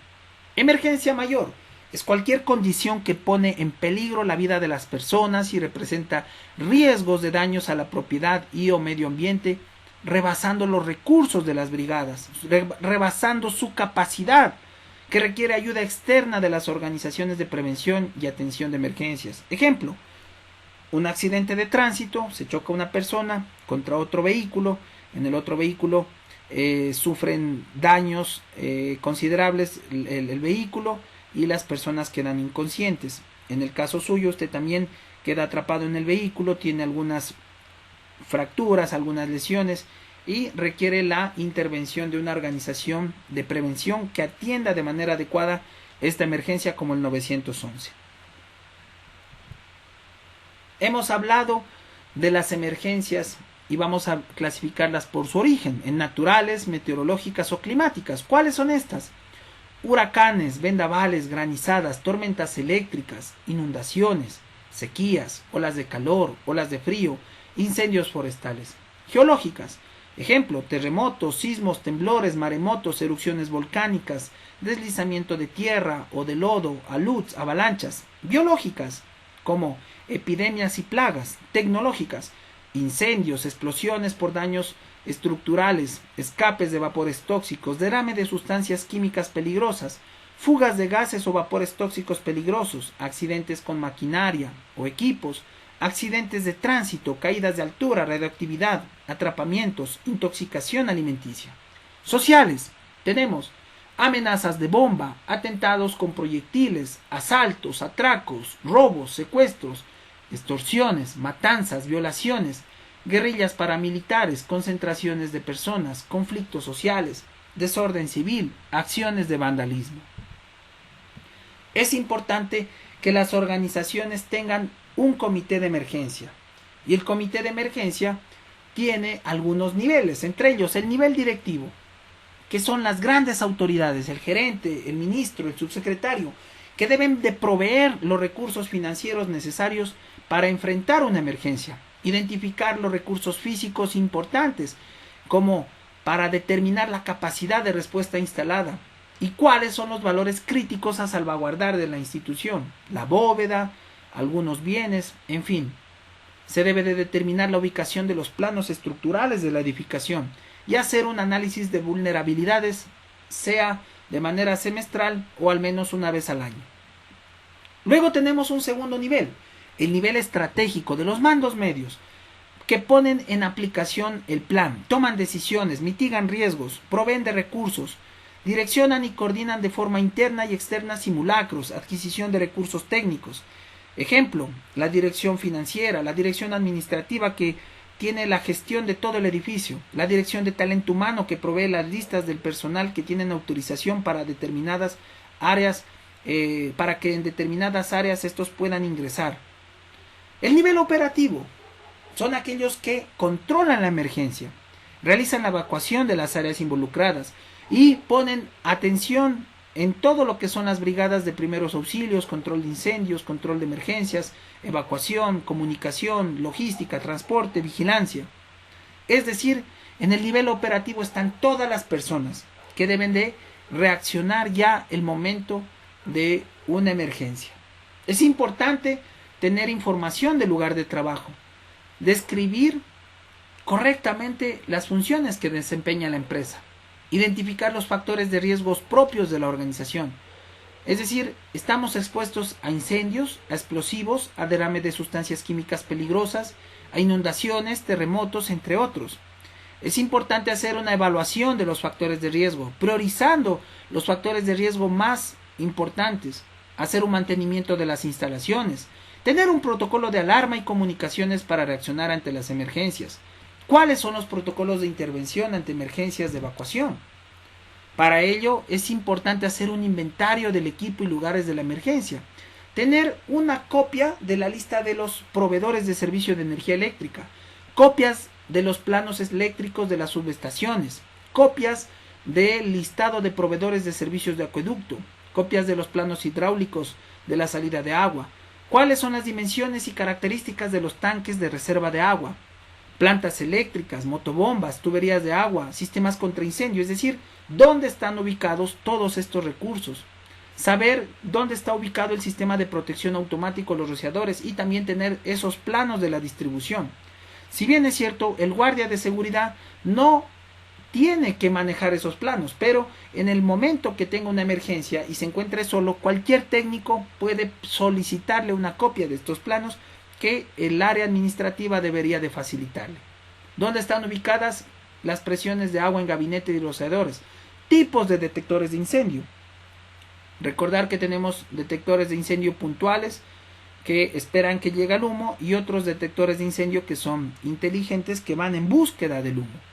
Emergencia mayor es cualquier condición que pone en peligro la vida de las personas y representa riesgos de daños a la propiedad y o medio ambiente, rebasando los recursos de las brigadas, rebasando su capacidad, que requiere ayuda externa de las organizaciones de prevención y atención de emergencias. Ejemplo, un accidente de tránsito, se choca una persona contra otro vehículo, en el otro vehículo sufren daños considerables el vehículo y las personas quedan inconscientes. En el caso suyo, usted también queda atrapado en el vehículo, tiene algunas fracturas, algunas lesiones y requiere la intervención de una organización de prevención que atienda de manera adecuada esta emergencia como el 911. Hemos hablado de las emergencias y vamos a clasificarlas por su origen, en naturales, meteorológicas o climáticas. ¿Cuáles son estas? Huracanes, vendavales, granizadas, tormentas eléctricas, inundaciones, sequías, olas de calor, olas de frío, incendios forestales. Geológicas, ejemplo, terremotos, sismos, temblores, maremotos, erupciones volcánicas, deslizamiento de tierra o de lodo, aluds, avalanchas. Biológicas, como epidemias y plagas. Tecnológicas, incendios, explosiones por daños estructurales, escapes de vapores tóxicos, derrame de sustancias químicas peligrosas, fugas de gases o vapores tóxicos peligrosos, accidentes con maquinaria o equipos, accidentes de tránsito, caídas de altura, radioactividad, atrapamientos, intoxicación alimenticia. Sociales, tenemos amenazas de bomba, atentados con proyectiles, asaltos, atracos, robos, secuestros, extorsiones, matanzas, violaciones, guerrillas paramilitares, concentraciones de personas, conflictos sociales, desorden civil, acciones de vandalismo. Es importante que las organizaciones tengan un comité de emergencia y el comité de emergencia tiene algunos niveles, entre ellos el nivel directivo, que son las grandes autoridades, el gerente, el ministro, el subsecretario, que deben de proveer los recursos financieros necesarios para enfrentar una emergencia, identificar los recursos físicos importantes, como para determinar la capacidad de respuesta instalada y cuáles son los valores críticos a salvaguardar de la institución, la bóveda, algunos bienes, en fin. Se debe de determinar la ubicación de los planos estructurales de la edificación y hacer un análisis de vulnerabilidades, sea de manera semestral o al menos una vez al año. Luego tenemos un segundo nivel, el nivel estratégico de los mandos medios, que ponen en aplicación el plan, toman decisiones, mitigan riesgos, proveen de recursos, direccionan y coordinan de forma interna y externa simulacros, adquisición de recursos técnicos. Ejemplo, la dirección financiera, la dirección administrativa que tiene la gestión de todo el edificio, la dirección de talento humano que provee las listas del personal que tienen autorización para determinadas áreas, para que en determinadas áreas estos puedan ingresar. El nivel operativo son aquellos que controlan la emergencia, realizan la evacuación de las áreas involucradas y ponen atención en todo lo que son las brigadas de primeros auxilios, control de incendios, control de emergencias, evacuación, comunicación, logística, transporte, vigilancia. Es decir, en el nivel operativo están todas las personas que deben de reaccionar ya el momento de una emergencia. Es importante tener información del lugar de trabajo, describir correctamente las funciones que desempeña la empresa, identificar los factores de riesgos propios de la organización. Es decir, estamos expuestos a incendios, a explosivos, a derrame de sustancias químicas peligrosas, a inundaciones, terremotos, entre otros. Es importante hacer una evaluación de los factores de riesgo, priorizando los factores de riesgo más importantes, hacer un mantenimiento de las instalaciones, Tener un protocolo de alarma y comunicaciones para reaccionar ante las emergencias. ¿Cuáles son los protocolos de intervención ante emergencias de evacuación? Para ello es importante hacer un inventario del equipo y lugares de la emergencia. Tener una copia de la lista de los proveedores de servicio de energía eléctrica. Copias de los planos eléctricos de las subestaciones. Copias del listado de proveedores de servicios de acueducto. Copias de los planos hidráulicos de la salida de agua. ¿Cuáles son las dimensiones y características de los tanques de reserva de agua? Plantas eléctricas, motobombas, tuberías de agua, sistemas contra incendio, es decir, dónde están ubicados todos estos recursos. Saber dónde está ubicado el sistema de protección automático, los rociadores, y también tener esos planos de la distribución. Si bien es cierto, el guardia de seguridad no tiene que manejar esos planos, pero en el momento que tenga una emergencia y se encuentre solo, cualquier técnico puede solicitarle una copia de estos planos que el área administrativa debería de facilitarle. ¿Dónde están ubicadas las presiones de agua en gabinete de rociadores? Tipos de detectores de incendio. Recordar que tenemos detectores de incendio puntuales que esperan que llegue el humo y otros detectores de incendio que son inteligentes que van en búsqueda del humo.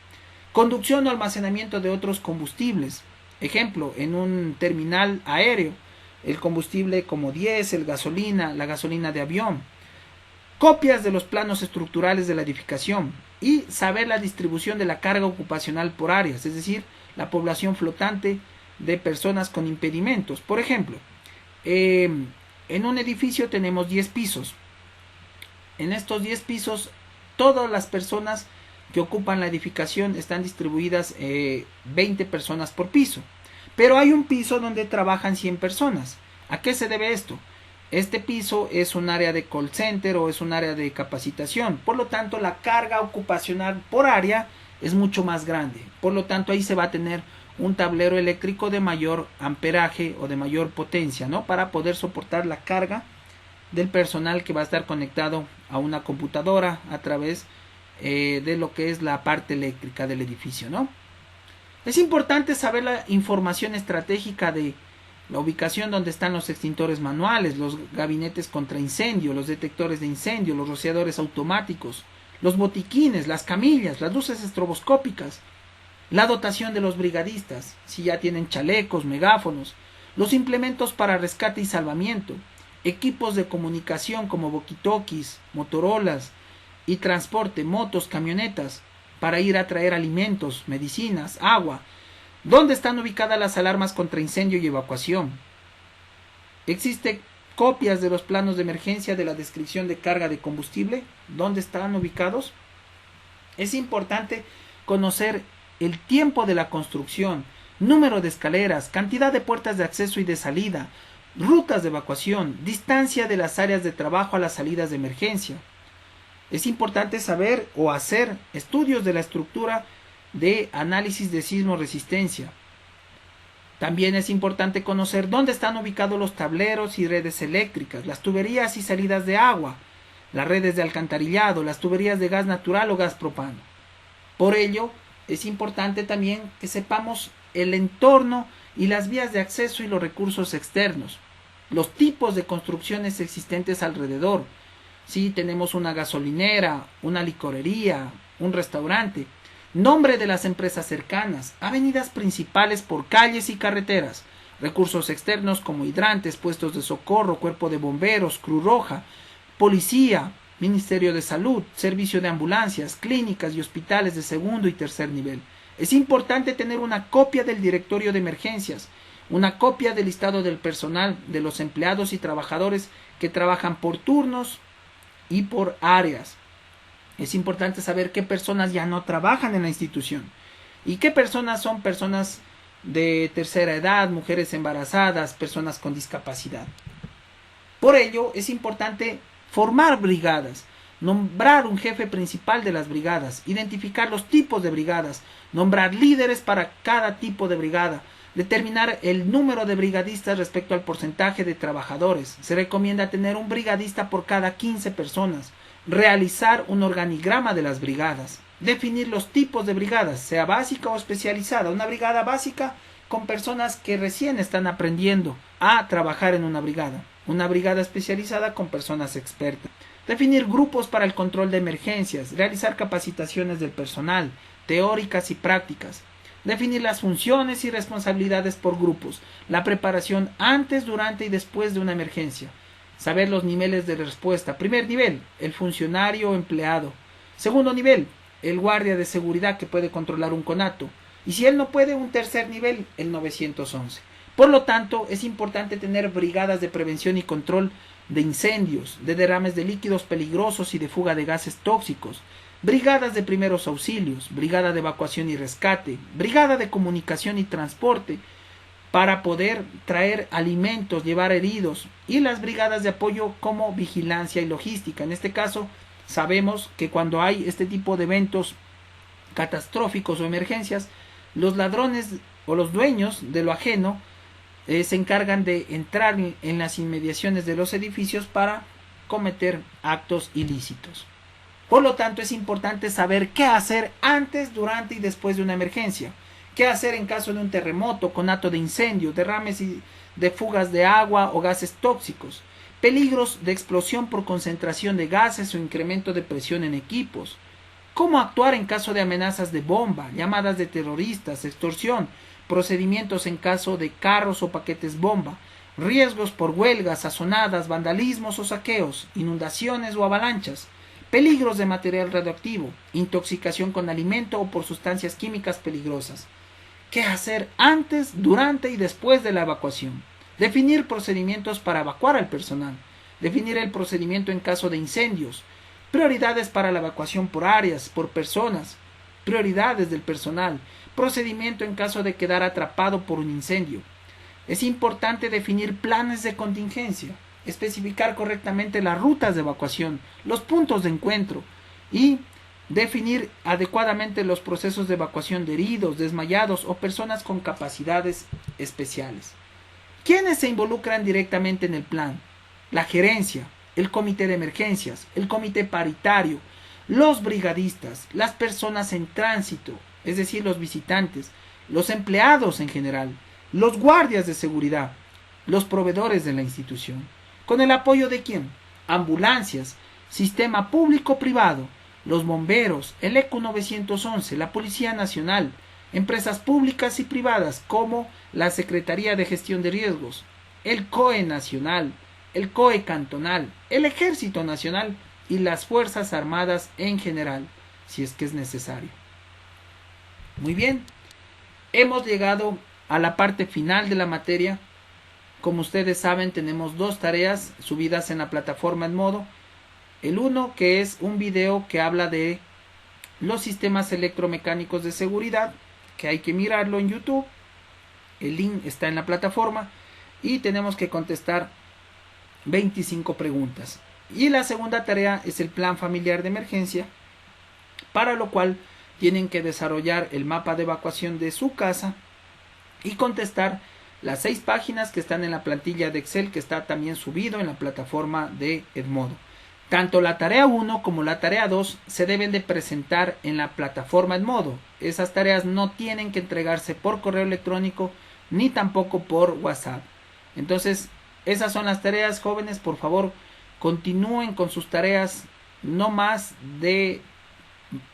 Conducción o almacenamiento de otros combustibles. Ejemplo, en un terminal aéreo, el combustible como diésel, gasolina, la gasolina de avión. Copias de los planos estructurales de la edificación y saber la distribución de la carga ocupacional por áreas, es decir, la población flotante de personas con impedimentos. Por ejemplo, en un edificio tenemos 10 pisos. En estos 10 pisos, todas las personas que ocupan la edificación están distribuidas 20 personas por piso. Pero hay un piso donde trabajan 100 personas. ¿A qué se debe esto? Este piso es un área de call center o es un área de capacitación. Por lo tanto, la carga ocupacional por área es mucho más grande. Por lo tanto, ahí se va a tener un tablero eléctrico de mayor amperaje o de mayor potencia, ¿no? Para poder soportar la carga del personal que va a estar conectado a una computadora a través de lo que es la parte eléctrica del edificio, ¿no? Es importante saber la información estratégica de la ubicación donde están los extintores manuales, los gabinetes contra incendio, los detectores de incendio, los rociadores automáticos, los botiquines, las camillas, las luces estroboscópicas, la dotación de los brigadistas, si ya tienen chalecos, megáfonos, los implementos para rescate y salvamiento, equipos de comunicación como walkie-talkies, motorolas y transporte, motos, camionetas, para ir a traer alimentos, medicinas, agua. ¿Dónde están ubicadas las alarmas contra incendio y evacuación? ¿Existen copias de los planos de emergencia de la descripción de carga de combustible? ¿Dónde están ubicados? Es importante conocer el tiempo de la construcción, número de escaleras, cantidad de puertas de acceso y de salida, rutas de evacuación, distancia de las áreas de trabajo a las salidas de emergencia. Es importante saber o hacer estudios de la estructura de análisis de sismo resistencia. También es importante conocer dónde están ubicados los tableros y redes eléctricas, las tuberías y salidas de agua, las redes de alcantarillado, las tuberías de gas natural o gas propano. Por ello, es importante también que sepamos el entorno y las vías de acceso y los recursos externos, los tipos de construcciones existentes alrededor. Si tenemos una gasolinera, una licorería, un restaurante, nombre de las empresas cercanas, avenidas principales por calles y carreteras, recursos externos como hidrantes, puestos de socorro, cuerpo de bomberos, Cruz Roja, policía, Ministerio de Salud, servicio de ambulancias, clínicas y hospitales de segundo y tercer nivel. Es importante tener una copia del directorio de emergencias, una copia del listado del personal, de los empleados y trabajadores que trabajan por turnos y por áreas. Es importante saber qué personas ya no trabajan en la institución y qué personas son personas de tercera edad, mujeres embarazadas, personas con discapacidad. Por ello, es importante formar brigadas, nombrar un jefe principal de las brigadas, identificar los tipos de brigadas, nombrar líderes para cada tipo de brigada, determinar el número de brigadistas respecto al porcentaje de trabajadores. Se recomienda tener un brigadista por cada 15 personas, realizar un organigrama de las brigadas, definir los tipos de brigadas, sea básica o especializada. Una brigada básica con personas que recién están aprendiendo a trabajar en una brigada. una brigada especializada con personas expertas. Definir grupos para el control de emergencias, realizar capacitaciones del personal, teóricas y prácticas. Definir las funciones y responsabilidades por grupos, la preparación antes, durante y después de una emergencia. Saber los niveles de respuesta. Primer nivel, el funcionario o empleado. Segundo nivel, el guardia de seguridad que puede controlar un conato. Y si él no puede, un tercer nivel, el 911. Por lo tanto, es importante tener brigadas de prevención y control de incendios, de derrames de líquidos peligrosos y de fuga de gases tóxicos, brigadas de primeros auxilios, brigada de evacuación y rescate, brigada de comunicación y transporte para poder traer alimentos, llevar heridos, y las brigadas de apoyo como vigilancia y logística. En este caso, sabemos que cuando hay este tipo de eventos catastróficos o emergencias, los ladrones o los dueños de lo ajeno se encargan de entrar en las inmediaciones de los edificios para cometer actos ilícitos. Por lo tanto, es importante saber qué hacer antes, durante y después de una emergencia. Qué hacer en caso de un terremoto, conato de incendio, derrames y de fugas de agua o gases tóxicos, peligros de explosión por concentración de gases o incremento de presión en equipos. Cómo actuar en caso de amenazas de bomba, llamadas de terroristas, extorsión, procedimientos en caso de carros o paquetes bomba, riesgos por huelgas, sazonadas, vandalismos o saqueos, inundaciones o avalanchas, peligros de material radioactivo, intoxicación con alimento o por sustancias químicas peligrosas. ¿Qué hacer antes, durante y después de la evacuación? Definir procedimientos para evacuar al personal. Definir el procedimiento en caso de incendios. Prioridades para la evacuación por áreas, por personas. Prioridades del personal. Procedimiento en caso de quedar atrapado por un incendio. Es importante definir planes de contingencia, especificar correctamente las rutas de evacuación, los puntos de encuentro y definir adecuadamente los procesos de evacuación de heridos, desmayados o personas con capacidades especiales. ¿Quiénes se involucran directamente en el plan? La gerencia, el comité de emergencias, el comité paritario, los brigadistas, las personas en tránsito, es decir, los visitantes, los empleados en general, los guardias de seguridad, los proveedores de la institución. ¿Con el apoyo de quién? Ambulancias, sistema público-privado, los bomberos, el ECU 911, la Policía Nacional, empresas públicas y privadas como la Secretaría de Gestión de Riesgos, el COE Nacional, el COE Cantonal, el Ejército Nacional y las Fuerzas Armadas en general, si es que es necesario. Muy bien, hemos llegado a la parte final de la materia. Como ustedes saben, tenemos dos tareas subidas en la plataforma Edmodo. El uno, que es un video que habla de los sistemas electromecánicos de seguridad, que hay que mirarlo en YouTube. El link está en la plataforma y tenemos que contestar 25 preguntas. Y la segunda tarea es el plan familiar de emergencia, para lo cual tienen que desarrollar el mapa de evacuación de su casa y contestar las 6 páginas que están en la plantilla de Excel, que está también subido en la plataforma de Edmodo. Tanto la tarea 1 como la tarea 2 se deben de presentar en la plataforma Edmodo. Esas tareas no tienen que entregarse por correo electrónico ni tampoco por WhatsApp. Entonces, esas son las tareas, jóvenes. Por favor, continúen con sus tareas, no más de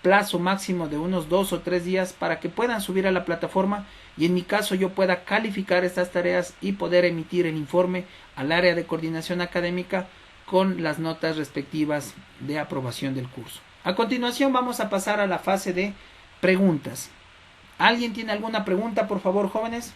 plazo máximo de unos 2 o 3 días para que puedan subir a la plataforma y en mi caso yo pueda calificar estas tareas y poder emitir el informe al área de coordinación académica con las notas respectivas de aprobación del curso. A continuación vamos a pasar a la fase de preguntas. ¿Alguien tiene alguna pregunta, por favor, jóvenes?